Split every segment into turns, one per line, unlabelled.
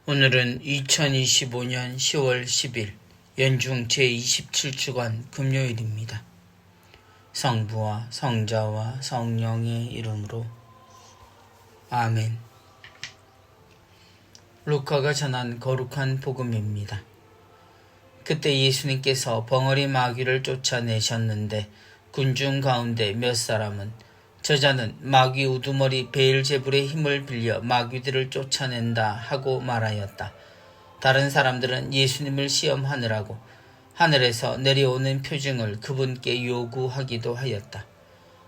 오늘은 2025년 10월 10일 연중 제27주간 금요일입니다. 성부와 성자와 성령의 이름으로 아멘. 루카가 전한 거룩한 복음입니다. 그때 예수님께서 벙어리 마귀를 쫓아내셨는데 군중 가운데 몇 사람은 저자는 마귀 우두머리 베엘제불의 힘을 빌려 마귀들을 쫓아낸다 하고 말하였다. 다른 사람들은 예수님을 시험하느라고 하늘에서 내려오는 표징을 그분께 요구하기도 하였다.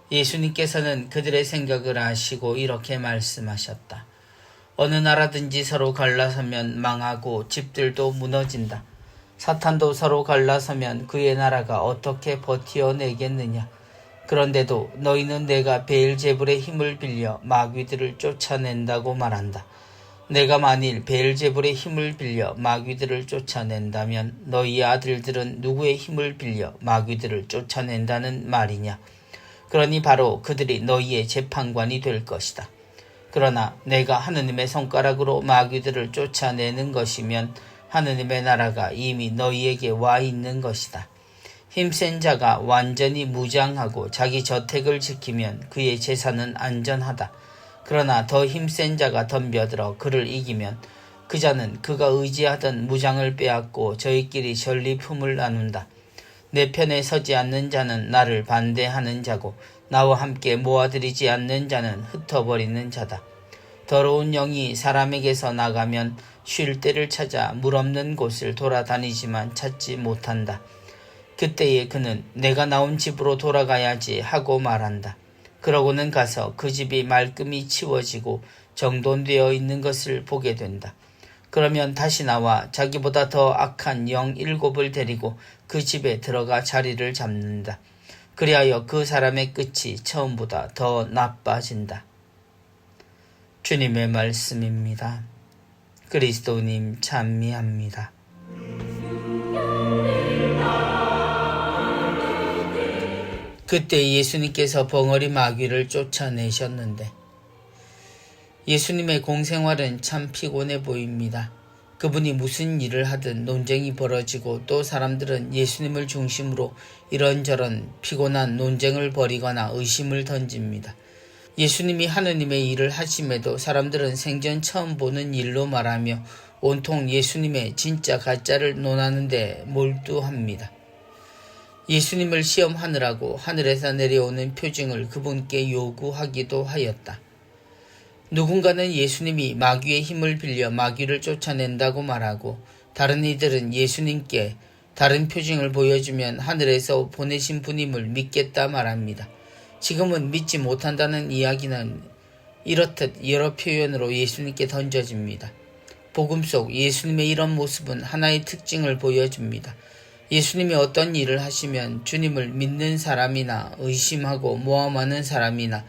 예수님께서는 그들의 생각을 아시고 이렇게 말씀하셨다. 어느 나라든지 서로 갈라서면 망하고 집들도 무너진다. 사탄도 서로 갈라서면 그의 나라가 어떻게 버티어내겠느냐. 그런데도 너희는 내가 베엘제불의 힘을 빌려 마귀들을 쫓아낸다고 말한다. 내가 만일 베엘제불의 힘을 빌려 마귀들을 쫓아낸다면 너희 아들들은 누구의 힘을 빌려 마귀들을 쫓아낸다는 말이냐. 그러니 바로 그들이 너희의 재판관이 될 것이다. 그러나 내가 하느님의 손가락으로 마귀들을 쫓아내는 것이면 하느님의 나라가 이미 너희에게 와 있는 것이다. 힘센 자가 완전히 무장하고 자기 저택을 지키면 그의 재산은 안전하다. 그러나 더 힘센 자가 덤벼들어 그를 이기면 그 자는 그가 의지하던 무장을 빼앗고 저희끼리 전리품을 나눈다. 내 편에 서지 않는 자는 나를 반대하는 자고 나와 함께 모아들이지 않는 자는 흩어버리는 자다. 더러운 영이 사람에게서 나가면 쉴 때를 찾아 물 없는 곳을 돌아다니지만 찾지 못한다. 그때에 그는 내가 나온 집으로 돌아가야지 하고 말한다. 그러고는 가서 그 집이 말끔히 치워지고 정돈되어 있는 것을 보게 된다. 그러면 다시 나와 자기보다 더 악한 영 7을 데리고 그 집에 들어가 자리를 잡는다. 그리하여 그 사람의 끝이 처음보다 더 나빠진다. 주님의 말씀입니다. 그리스도님 찬미합니다. 그때 예수님께서 벙어리 마귀를 쫓아내셨는데 예수님의 공생활은 참 피곤해 보입니다. 그분이 무슨 일을 하든 논쟁이 벌어지고 또 사람들은 예수님을 중심으로 이런저런 피곤한 논쟁을 벌이거나 의심을 던집니다. 예수님이 하느님의 일을 하심에도 사람들은 생전 처음 보는 일로 말하며 온통 예수님의 진짜 가짜를 논하는 데 몰두합니다. 예수님을 시험하느라고 하늘에서 내려오는 표징을 그분께 요구하기도 하였다. 누군가는 예수님이 마귀의 힘을 빌려 마귀를 쫓아낸다고 말하고 다른 이들은 예수님께 다른 표징을 보여주면 하늘에서 보내신 분임을 믿겠다 말합니다. 지금은 믿지 못한다는 이야기는 이렇듯 여러 표현으로 예수님께 던져집니다. 복음 속 예수님의 이런 모습은 하나의 특징을 보여줍니다. 예수님이 어떤 일을 하시면 주님을 믿는 사람이나 의심하고 모함하는 사람이나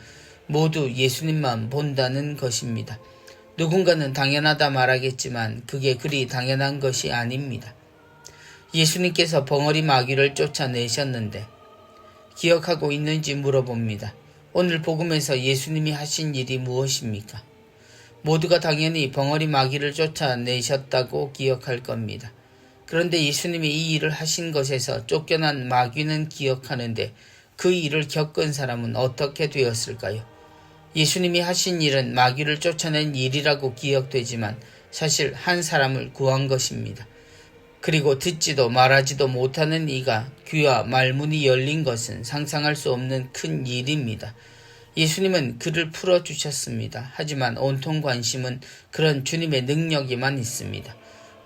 모두 예수님만 본다는 것입니다. 누군가는 당연하다 말하겠지만 그게 그리 당연한 것이 아닙니다. 예수님께서 벙어리 마귀를 쫓아내셨는데 기억하고 있는지 물어봅니다. 오늘 복음에서 예수님이 하신 일이 무엇입니까? 모두가 당연히 벙어리 마귀를 쫓아내셨다고 기억할 겁니다. 그런데 예수님이 이 일을 하신 것에서 쫓겨난 마귀는 기억하는데 그 일을 겪은 사람은 어떻게 되었을까요? 예수님이 하신 일은 마귀를 쫓아낸 일이라고 기억되지만 사실 한 사람을 구한 것입니다. 그리고 듣지도 말하지도 못하는 이가 귀와 말문이 열린 것은 상상할 수 없는 큰 일입니다. 예수님은 그를 풀어주셨습니다. 하지만 온통 관심은 그런 주님의 능력에만 있습니다.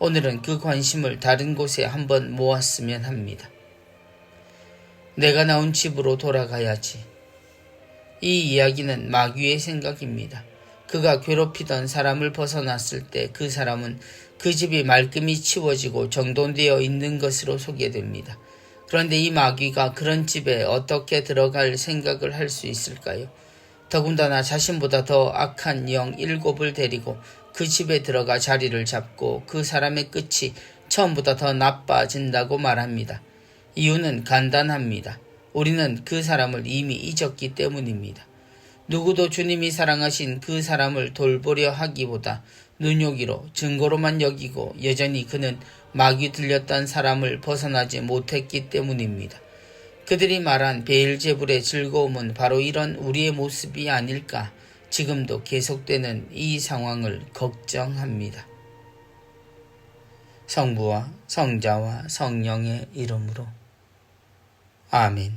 오늘은 그 관심을 다른 곳에 한번 모았으면 합니다. 내가 나온 집으로 돌아가야지. 이 이야기는 마귀의 생각입니다. 그가 괴롭히던 사람을 벗어났을 때 그 사람은 그 집이 말끔히 치워지고 정돈되어 있는 것으로 소개됩니다. 그런데 이 마귀가 그런 집에 어떻게 들어갈 생각을 할 수 있을까요? 더군다나 자신보다 더 악한 영 7을 데리고 그 집에 들어가 자리를 잡고 그 사람의 끝이 처음보다 더 나빠진다고 말합니다. 이유는 간단합니다. 우리는 그 사람을 이미 잊었기 때문입니다. 누구도 주님이 사랑하신 그 사람을 돌보려 하기보다 눈요기로 증거로만 여기고 여전히 그는 마귀 들렸던 사람을 벗어나지 못했기 때문입니다. 그들이 말한 베엘제불의 즐거움은 바로 이런 우리의 모습이 아닐까 지금도 계속되는 이 상황을 걱정합니다. 성부와 성자와 성령의 이름으로 아멘.